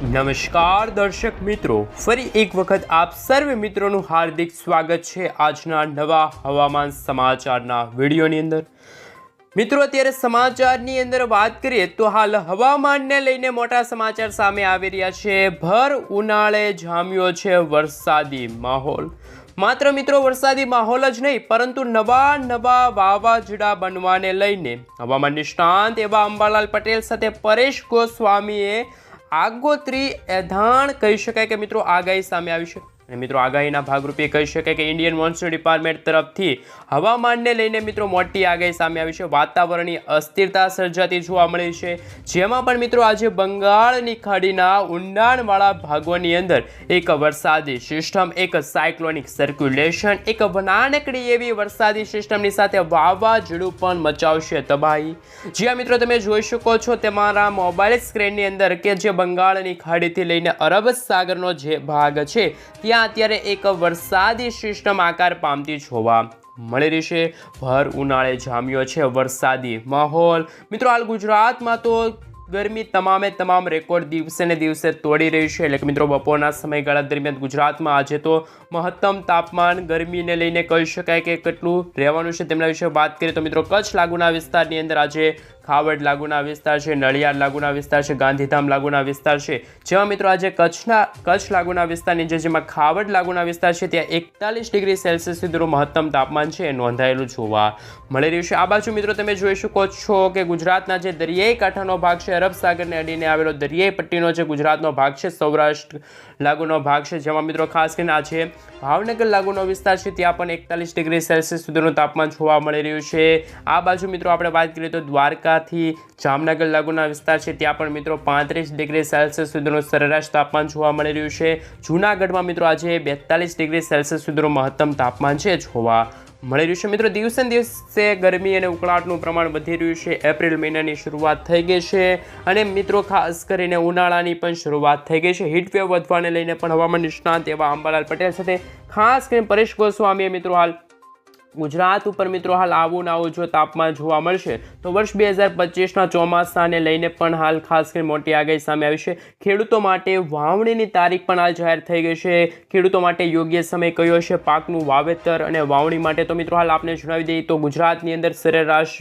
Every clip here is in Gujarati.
નમસ્કાર દર્શક મિત્રો, ફરી એક વખત આપ સર્વે મિત્રોનું હાર્દિક સ્વાગત છે આજના નવા હવામાન સમાચારના વિડીયોની અંદર। મિત્રો, અત્યારે સમાચારની અંદર વાત કરીએ તો હાલ હવામાનને લઈને મોટા સમાચાર સામે આવી રહ્યા છે। ભર ઉનાળે જામ્યો છે વરસાદી માહોલ। માત્ર મિત્રો વરસાદી માહોલ જ નહીં પરંતુ નવા વાવાઝોડા બનવાને લઈને હવામાન નિષ્ણાંત એવા અંબાલાલ પટેલ સાથે પરેશ ગોસ્વામીએ આગોતરી એધાણ કહી શકાય કે મિત્રો આગાહી સામે આવી છે। અને મિત્રો આગાહીના ભાગરૂપે કહી શકાય કે ઇન્ડિયન મોન્સૂન ડિપાર્ટમેન્ટ તરફથી હવામાનને લઈને મિત્રો મોટી આગાહી સામે આવી છે। વાતાવરણીય અસ્થિરતા સર્જાતી જોવા મળી છે, જેમાં પણ મિત્રો આજે બંગાળની ખાડીના ઊંડાણવાળા ભાગોની અંદર એક વરસાદી સિસ્ટમ, એક સાયક્લોનિક સર્ક્યુલેશન, એક નાનકડી એવી વરસાદી સિસ્ટમની સાથે વાવાઝોડું પણ મચાવશે તબાહી। જ્યાં મિત્રો તમે જોઈ શકો છો તમારા મોબાઈલ સ્ક્રીનની અંદર કે જે બંગાળની ખાડીથી લઈને અરબ સાગરનો જે ભાગ છે ત્યાં અત્યારે એક વરસાદી સિસ્ટમ આકાર પામતી જોવા મળી રહી છે। ભર ઉનાળે જામ્યો છે વરસાદી માહોલ। મિત્રો હાલ ગુજરાતમાં તો ગરમી તમામ રેકોર્ડ દિવસે ને દિવસે તોડી રહી છે। એટલે કે મિત્રો બપોરના સમયગાળા દરમિયાન ગુજરાતમાં આજે તો મહત્તમ તાપમાન ગરમીને લઈને કહી શકાય કે કેટલું રહેવાનું છે તેમના વિશે વાત કરીએ તો મિત્રો કચ્છ લાગુના વિસ્તારની અંદર આજે ખાવડ લાગુના વિસ્તાર છે, નડિયાદ લાગુના વિસ્તાર છે, ગાંધીધામ લાગુના વિસ્તાર છે, જેમાં મિત્રો આજે કચ્છ લાગુના વિસ્તારની જેમાં ખાવડ લાગુના વિસ્તાર છે ત્યાં 41 ડિગ્રી સેલ્સિયસ સુધીનું મહત્તમ તાપમાન છે નોંધાયેલું જોવા મળી રહ્યું છે। આ બાજુ મિત્રો તમે જોઈ શકો છો કે ગુજરાતના જે દરિયાઈ કાંઠાનો ભાગ છે, અરબ સાગરને અડીને આવેલો દરિયાઈ પટ્ટીનો જે ગુજરાતનો ભાગ છે, સૌરાષ્ટ્ર લાગુનો ભાગ છે, જેમાં મિત્રો ખાસ કરીને આજે ભાવનગર લાગુનો વિસ્તાર છે ત્યાં પણ 41 ડિગ્રી સેલ્સિયસ સુધીનું તાપમાન જોવા મળી રહ્યું છે। આ બાજુ મિત્રો આપણે વાત કરીએ તો દ્વારકાથી જામનગર લાગુના વિસ્તાર છે ત્યાં પણ મિત્રો 35 ડિગ્રી સેલ્સિયસ સુધીનું સરેરાશ તાપમાન જોવા મળી રહ્યું છે। જૂનાગઢમાં મિત્રો આજે 42 ડિગ્રી સેલ્સિયસ સુધીનું મહત્તમ તાપમાન છે જોવા મળી રહ્યું છે। મિત્રો દિવસે દિવસે ગરમી અને ઉકળાટનું પ્રમાણ વધી રહ્યું છે। એપ્રિલ મહિનાની શરૂઆત થઈ ગઈ છે અને મિત્રો ખાસ કરીને ઉનાળાની પણ શરૂઆત થઈ ગઈ છે। હીટવેવ વધવાને લઈને પણ હવામાન નિષ્ણાંત એવા અંબાલાલ પટેલ સાથે ખાસ કરીને પરેશ ગોસ્વામીએ મિત્રો હાલ ગુજરાત ઉપર મિત્રો હાલ આવું જો તાપમાન જોવા મળશે તો વર્ષ 2025ના ચોમાસાને લઈને પણ હાલ ખાસ કરીને મોટી આગાહી સામે આવી છે। ખેડૂતો માટે વાવણીની તારીખ પણ હાલ જાહેર થઈ ગઈ છે। ખેડૂતો માટે યોગ્ય સમય કયો છે પાકનું વાવેતર અને વાવણી માટે તો મિત્રો હાલ આપને જણાવી દઈએ તો ગુજરાતની અંદર સરેરાશ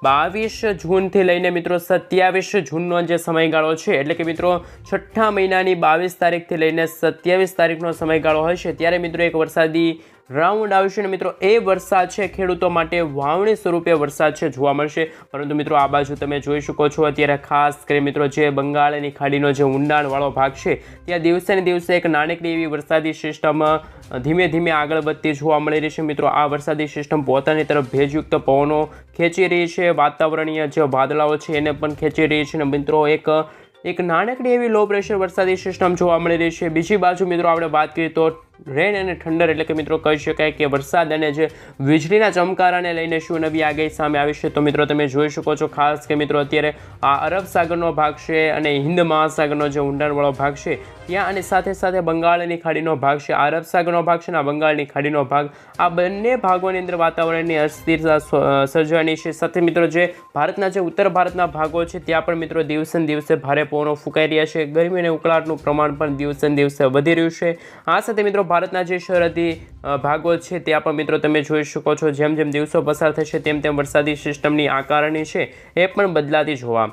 22 જૂનથી લઈને મિત્રો 27 જૂનનો જે સમયગાળો છે, એટલે કે મિત્રો છઠ્ઠા મહિનાની 22 તારીખથી લઈને 27 તારીખનો સમયગાળો હશે ત્યારે મિત્રો એક વરસાદી રાઉન્ડ આવશે ને મિત્રો એ વરસાદ છે ખેડૂતો માટે વાવણી સ્વરૂપે વરસાદ છે જોવા મળશે। પરંતુ મિત્રો આ બાજુ તમે જોઈ શકો છો અત્યારે ખાસ કરી મિત્રો જે બંગાળની ખાડીનો જે ઊંડાણવાળો ભાગ છે ત્યાં દિવસે ને દિવસે એક નાનકડી એવી વરસાદી સિસ્ટમ ધીમે ધીમે આગળ વધતી જોવા મળી રહી છે। મિત્રો આ વરસાદી સિસ્ટમ પોતાની તરફ ભેજયુક્ત પવનો ખેંચી રહી છે, વાતાવરણીય જે વાદળાઓ છે એને પણ ખેંચી રહી છે અને મિત્રો એક નાનકડી એવી લો પ્રેશર વરસાદી સિસ્ટમ જોવા મળી રહી છે। બીજી બાજુ મિત્રો આપણે વાત કરીએ તો રેન અને ઠંડર એટલે કે મિત્રો કહી શકાય કે વરસાદ અને જે વીજળીના ચમકારાને લઈને શું નવી આગાહી સામે આવી છે તો મિત્રો તમે જોઈ શકો છો ખાસ કે મિત્રો અત્યારે આ અરબ સાગરનો ભાગ છે અને હિન્દ મહાસાગરનો જે ઊંડાણવાળો ભાગ છે ત્યાં અને સાથે સાથે બંગાળની ખાડીનો ભાગ છે, અરબ સાગરનો ભાગ છે અને બંગાળની ખાડીનો ભાગ, આ બંને ભાગોની અંદર વાતાવરણની અસ્થિરતા સર્જાવાની છે। સાથે મિત્રો જે ભારતના જે ઉત્તર ભારતના ભાગો છે ત્યાં પણ મિત્રો દિવસે દિવસે ભારે પવનો ફૂંકાઈ રહ્યા છે। ગરમી અને ઉકળાટનું પ્રમાણ પણ દિવસે દિવસે વધી રહ્યું છે। આ સાથે મિત્રો ભારતના જે સરહદી ભાગો છે ત્યાં પણ મિત્રો તમે જોઈ શકો છો જેમ દિવસો પસાર થશે તેમ વરસાદી સિસ્ટમની આકારણી છે એ પણ બદલાતી જોવા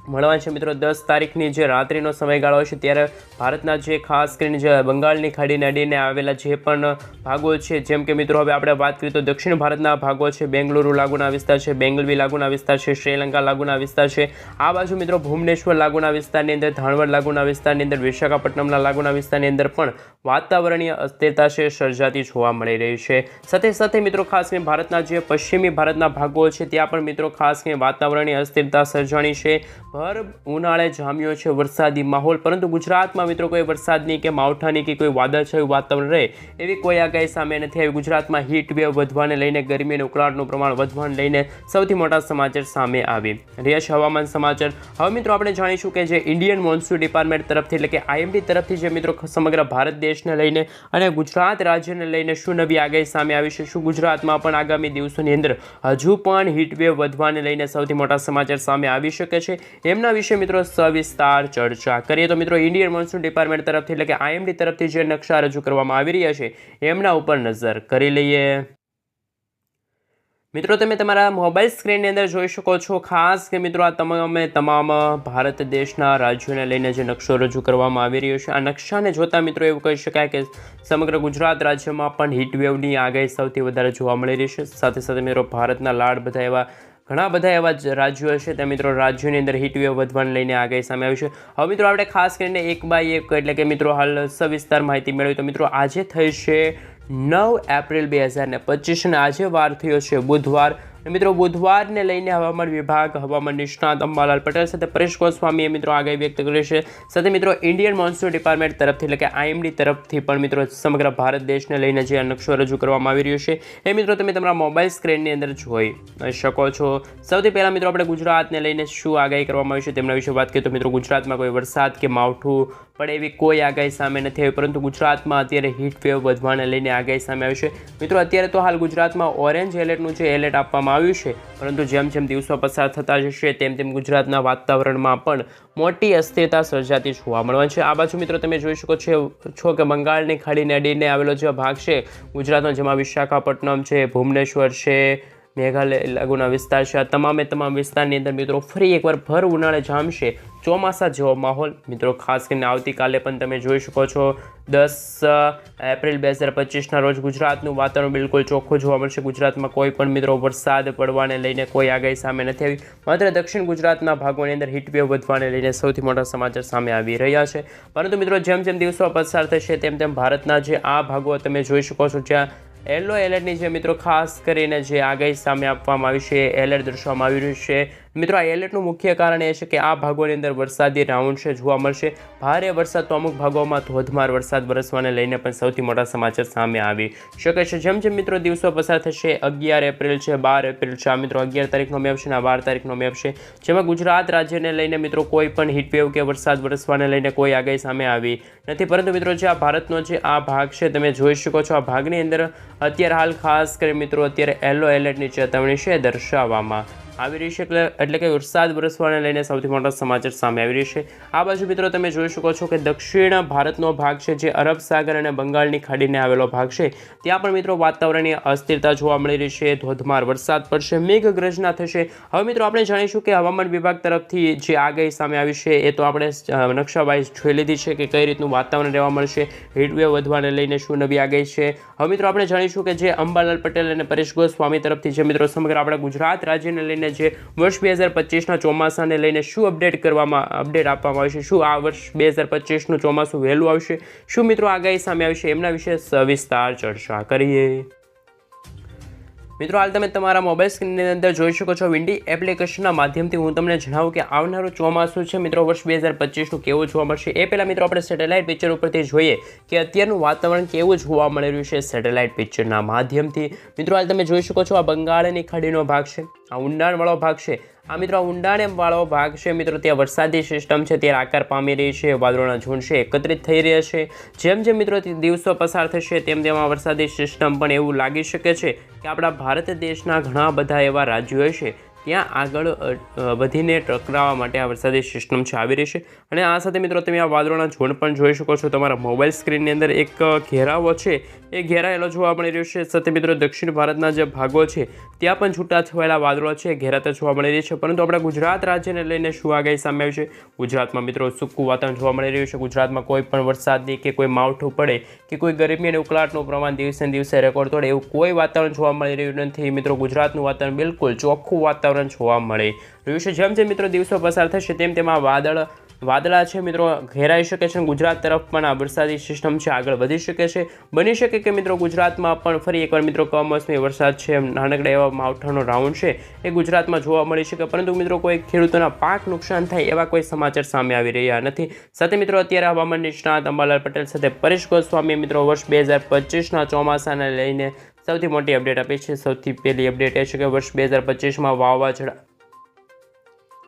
મળવા છે। મિત્રો 10 તારીખની જે રાત્રિનો સમયગાળો છે ત્યારે ભારતના જે ખાસ કરીને જે બંગાળની ખાડીને અડીને આવેલા જે પણ ભાગો છે જેમ કે મિત્રો હવે આપણે વાત કરીએ તો દક્ષિણ ભારતના ભાગો છે, બેંગલુરુ લાગુના વિસ્તાર છે, બેંગલવી લાગુના વિસ્તાર છે, શ્રીલંકા લાગુના વિસ્તાર છે, આ બાજુ મિત્રો ભુવનેશ્વર લાગુના વિસ્તારની અંદર, ધાણવડ લાગુના વિસ્તારની અંદર, વિશાખાપટ્ટનમના લાગુના વિસ્તારની અંદર પણ વાતાવરણીય અસ્થિરતા છે સર્જાતી જોવા મળી રહી છે। સાથે સાથે મિત્રો ખાસ કરીને ભારતના જે પશ્ચિમી ભારતના ભાગો છે ત્યાં પણ મિત્રો ખાસ કરીને વાતાવરણીય અસ્થિરતા સર્જાણી છે। ભર ઉનાળે જામ્યો છે વરસાદી માહોલ, પરંતુ ગુજરાતમાં મિત્રો કોઈ વરસાદની કે માવઠાની કે કોઈ વાદળછાયું વાતાવરણ રહે એવી કોઈ આગાહી સામે નથી આવી। ગુજરાતમાં હીટ વેવ વધવાને લઈને ગરમી અને ઉકળાટનું પ્રમાણ વધવાને લઈને સૌથી મોટા સમાચાર સામે આવી રહ્યા છે હવામાન સમાચાર। હવે મિત્રો આપણે જાણીશું કે જે ઇન્ડિયન મોન્સૂન ડિપાર્ટમેન્ટ તરફથી એટલે કે IMD તરફથી જે મિત્રો સમગ્ર ભારત દેશને લઈને અને ગુજરાત રાજ્યને લઈને શું નવી આગાહી સામે આવી છે, શું ગુજરાતમાં પણ આગામી દિવસોની અંદર હજુ પણ હીટ વેવ વધવાને લઈને સૌથી મોટા સમાચાર સામે આવી શકે છે એમના વિશે મિત્રો સવિસ્તાર ચર્ચા કરીએ તો મિત્રો ઇન્ડિયન મોન્સૂન ડિપાર્ટમેન્ટ તરફથી એટલે કે IMD તરફથી જે નકશા રજૂ કરવામાં આવી રહ્યા છે એમના ઉપર નજર કરી લઈએ। મિત્રો તમે તમારા મોબાઈલ સ્ક્રીનની અંદર જોઈ શકો છો ખાસ કે મિત્રો આ તમામ ભારત દેશના રાજ્યોને લઈને જે નકશો રજૂ કરવામાં આવી રહ્યો છે। આ નકશાને જોતા મિત્રો એવું કહી શકાય કે સમગ્ર ગુજરાત રાજ્યમાં પણ હીટવેવની આગાહી સૌથી વધારે જોવા મળી રહી છે। સાથે સાથે મિત્રો ભારતના ઘણા બધા એવા રાજ્યો છે ત્યાં મિત્રો રાજ્યોની અંદર હીટવેવ વધવાને લઈને આગાહી સામે આવી છે। હવે મિત્રો આપણે ખાસ કરીને 1 બાય 1 એટલે કે મિત્રો હાલ સવિસ્તાર માહિતી મેળવી તો મિત્રો આજે થઈ છે 9 એપ્રિલ 2025 અને આજે વાર થયો છે બુધવાર। મિત્રો બુધવારને લઈને હવામાન વિભાગ હવામાન નિષ્ણાત અંબાલાલ પટેલ સાથે પરેશ ગોસ્વામીએ મિત્રો આગાહી વ્યક્ત કરી છે। સાથે મિત્રો ઇન્ડિયન મોન્સૂન ડિપાર્ટમેન્ટ તરફથી એટલે કે IMD તરફથી પણ મિત્રો સમગ્ર ભારત દેશને લઈને જે નકશો રજૂ કરવામાં આવી રહ્યો છે એ મિત્રો તમે તમારા મોબાઈલ સ્ક્રીનની અંદર જોઈ શકો છો। સૌથી પહેલાં મિત્રો આપણે ગુજરાતને લઈને શું આગાહી કરવામાં આવી છે તેમના વિશે વાત કરીએ તો મિત્રો ગુજરાતમાં કોઈ વરસાદ કે માવઠું પડે એવી કોઈ આગાહી સામે નથી આવી, પરંતુ ગુજરાતમાં અત્યારે હીટવેવ વધવાને લઈને આગાહી સામે આવી છે। મિત્રો અત્યારે તો હાલ ગુજરાતમાં ઓરેન્જ એલર્ટનું જે એલર્ટ આપવામાં આવ્યું છે, પરંતુ જેમ જેમ દિવસો પસાર થતા જશે તેમ તેમ ગુજરાતના વાતાવરણમાં પણ મોટી અસ્થિરતા સર્જાતી જોવા મળવાની છે। આ બાજુ મિત્રો તમે જોઈ શકો છો કે બંગાળની ખાડીને અડીને આવેલો જે ભાગ છે ગુજરાતનો, જેમાં વિશાખાપટ્ટનમ છે, ભુવનેશ્વર છે, મેઘાલય લાગુના વિસ્તાર છે, આ તમામ વિસ્તારની અંદર મિત્રો ફરી એકવાર ભર ઉનાળે જામશે ચોમાસા જેવો માહોલ। મિત્રો ખાસ કરીને આવતીકાલે પણ તમે જોઈ શકો છો 10 એપ્રિલ 2025ના રોજ ગુજરાતનું વાતાવરણ બિલકુલ ચોખ્ખું જોવા મળશે। ગુજરાતમાં કોઈ પણ મિત્રો વરસાદ પડવાને લઈને કોઈ આગાહી સામે નથી આવી, માત્ર દક્ષિણ ગુજરાતના ભાગોની અંદર હીટવેવ વધવાને લઈને સૌથી મોટા સમાચાર સામે આવી રહ્યા છે। પરંતુ મિત્રો જેમ જેમ દિવસો પસાર થશે તેમ તેમ ભારતના જે આ ભાગો તમે જોઈ શકો છો જ્યાં યલો એલર્ટની જે મિત્રો ખાસ કરીને જે આગાહી સામે આપવામાં આવી છે, એલર્ટ દર્શાવવામાં આવી રહ્યું છે। મિત્રો આ એલર્ટનું મુખ્ય કારણ એ છે કે આ ભાગોની અંદર વરસાદી રાઉન્ડ છે જોવા મળશે। ભારે વરસાદ તો અમુક ભાગોમાં ધોધમાર વરસાદ વરસવાને લઈને પણ સૌથી મોટા સમાચાર સામે આવી શકે છે। જેમ જેમ મિત્રો દિવસો પસાર થશે 11 એપ્રિલ છે, 12 એપ્રિલ છે, આ મિત્રો 11 તારીખનો મેપ છે અને 12 તારીખનો મેપ છે, જેમાં ગુજરાત રાજ્યને લઈને મિત્રો કોઈ પણ હીટવેવ કે વરસાદ વરસવાને લઈને કોઈ આગાહી સામે આવી નથી। પરંતુ મિત્રો જે આ ભારતનો જે આ ભાગ છે તમે જોઈ શકો છો, આ ભાગની અંદર અત્યારે હાલ ખાસ કરી મિત્રો અત્યારે યલો એલર્ટની ચેતવણી છે દર્શાવવામાં આવી રહી છે, એટલે કે વરસાદ વરસવાને લઈને સૌથી મોટા સમાચાર સામે આવી રહી છે। આ બાજુ મિત્રો તમે જોઈ શકો છો કે દક્ષિણ ભારતનો ભાગ છે જે અરબ સાગર અને બંગાળની ખાડીને આવેલો ભાગ છે, ત્યાં પણ મિત્રો વાતાવરણીય અસ્થિરતા જોવા મળી રહી છે, ધોધમાર વરસાદ પડશે, મેઘગર્જના થશે। હવે મિત્રો આપણે જાણીશું કે હવામાન વિભાગ તરફથી જે આગાહી સામે આવી છે એ તો આપણે નકશા વાઇઝ જોઈ લીધી છે કે કઈ રીતનું વાતાવરણ રહેવા મળશે, હીટવેવ વધવાને લઈને શું નવી આગાહી છે। હવે મિત્રો આપણે જાણીશું કે જે અંબાલાલ પટેલ અને પરેશ ગોસ્વામી તરફથી જે મિત્રો સમગ્ર આપણા ગુજરાત રાજ્યને લઈને જે વર્ષ 2025ના ચોમાસાને લઈને શું અપડેટ આપવામાં આવે છે, શું આ વર્ષ 2025નું ચોમાસું વહેલું આવશે, શું મિત્રો આગાહી સામે આવશે, એમના વિશે સવિસ્તાર ચર્ચા કરીએ। મિત્રો હાલ તમે તમારા મોબાઈલ સ્ક્રીનની અંદર જોઈ શકો છો વિન્ડી એપ્લિકેશનના માધ્યમથી હું તમને જણાવું કે આવનારું ચોમાસું છે મિત્રો વર્ષ 2025નું કેવું જોવા મળશે। એ પહેલાં મિત્રો આપણે સેટેલાઇટ પિક્ચર ઉપરથી જોઈએ કે અત્યારનું વાતાવરણ કેવું જોવા મળી રહ્યું છે સેટેલાઇટ પિક્ચરના માધ્યમથી। મિત્રો હાલ તમે જોઈ શકો છો આ બંગાળની ખાડીનો ભાગ છે, આ ઊંડાણવાળો ભાગ છે, આ મિત્રો ઊંડાણવાળો ભાગ છે મિત્રો, ત્યાં વરસાદી સિસ્ટમ છે ત્યારે આકાર પામી રહી છે, વાદળોના ઝુંડ છે એકત્રિત થઈ રહ્યા છે। જેમ જેમ મિત્રો દિવસો પસાર થશે તેમ તેમ આ વરસાદી સિસ્ટમ પણ એવું લાગી શકે છે કે આપણા ભારત દેશના ઘણા બધા એવા રાજ્યો છે ત્યાં આગળ વધીને ટકરાવવા માટે આ વરસાદી સિસ્ટમ છે આવી રહી છે। અને આ સાથે મિત્રો તમે આ વાદળોના ઝુંડ પણ જોઈ શકો છો તમારા મોબાઈલ સ્ક્રીનની અંદર, એક ઘેરાવો છે એ ઘેરાયેલો જોવા મળી રહ્યો છે। સાથે મિત્રો દક્ષિણ ભારતના જે ભાગો છે ત્યાં પણ છૂટા છવાયેલા વાદળો છે ઘેરાતા જોવા મળી રહી છે। પરંતુ આપણા ગુજરાત રાજ્યને લઈને શું આગાહી સામે આવી છે, ગુજરાતમાં મિત્રો સૂકું વાતાવરણ જોવા મળી રહ્યું છે, ગુજરાતમાં કોઈ પણ વરસાદની કે કોઈ માવઠું પડે કે કોઈ ગરમી અને ઉકળાટનું પ્રમાણ દિવસે ને દિવસે રેકોર્ડ તોડે એવું કોઈ વાતાવરણ જોવા મળી રહ્યું નથી। મિત્રો ગુજરાતનું વાતાવરણ બિલકુલ ચોખ્ખું વાતાવરણ જોવા મળી રહ્યું છે। જેમ જેમ મિત્રો દિવસો પસાર થશે તેમ તેમાં વાદળા છે મિત્રો ઘેરાઈ શકે છે, ગુજરાત તરફ પણ આ વરસાદી સિસ્ટમ છે આગળ વધી શકે છે। બની શકે કે મિત્રો ગુજરાતમાં પણ ફરી એકવાર મિત્રો કમોસમી વરસાદ છે, નાનકડા એવા માવઠાનો રાઉન્ડ છે એ ગુજરાતમાં જોવા મળી શકે, પરંતુ મિત્રો કોઈ ખેડૂતોના પાક નુકસાન થાય એવા કોઈ સમાચાર સામે આવી રહ્યા નથી। સાથે મિત્રો અત્યારે હવામાન નિષ્ણાત અંબાલાલ પટેલ સાથે પરેશ ગોસ્વામી મિત્રો વર્ષ 2025ના ચોમાસાને લઈને સૌથી મોટી અપડેટ આપી છે। સૌથી પહેલી અપડેટ એ છે કે વર્ષ 2025માં વાવાઝોડા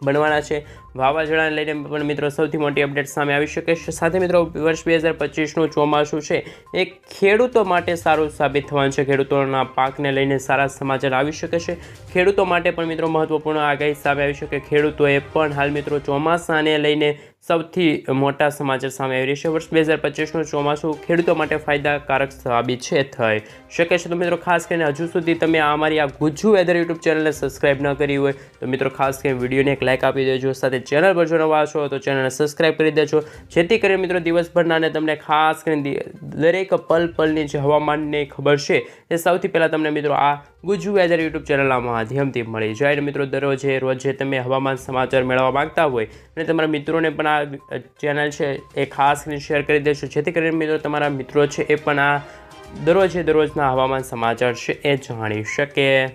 બનવાના છે। વાવાઝોડાને લઈને પણ મિત્રો સૌથી મોટી અપડેટ સામે આવી શકે છે। સાથે મિત્રો વર્ષ 2025નું ચોમાસું છે એ ખેડૂતો માટે સારું સાબિત થવાનું છે। ખેડૂતોના પાકને લઈને સારા સમાચાર આવી શકે છે। ખેડૂતો માટે પણ મિત્રો મહત્વપૂર્ણ આગાહી સામે આવી શકે। ખેડૂતોએ પણ હાલ મિત્રો ચોમાસાને લઈને સૌથી મોટા સમાચાર સામે આવી રહ્યા છે। વર્ષ 2025નું ચોમાસું ખેડૂતો માટે ફાયદાકારક સાબિત થઈ શકે છે। તો મિત્રો ખાસ કરીને હજુ સુધી તમે અમારી આ ગુજ્જુ વેધર યુટ્યુબ ચેનલને સબસ્ક્રાઇબ ન કરી હોય તો મિત્રો ખાસ કરીને વિડીયોને એક લાઇક આપી દેજો। સાથે ચેનલ પર જો નવા છો તો ચેનલને સબસ્ક્રાઇબ કરી દેજો, જેથી કરીને મિત્રો દિવસભરના અને તમને ખાસ કરીને દરેક પલ પલની જે હવામાનની ખબર છે એ સૌથી પહેલાં તમને મિત્રો આ ગુજ્જુ વેધર યુટ્યુબ ચેનલના માધ્યમથી મળી જાય। મિત્રો રોજે તમે હવામાન સમાચાર મેળવવા માંગતા હોય અને તમારા મિત્રોને પણ આ ચેનલ છે એ ખાસ કરીને શેર કરી દેશો, જેથી કરીને મિત્રો તમારા મિત્રો છે એ પણ આ દરરોજના હવામાન સમાચાર છે એ જાણી શકે।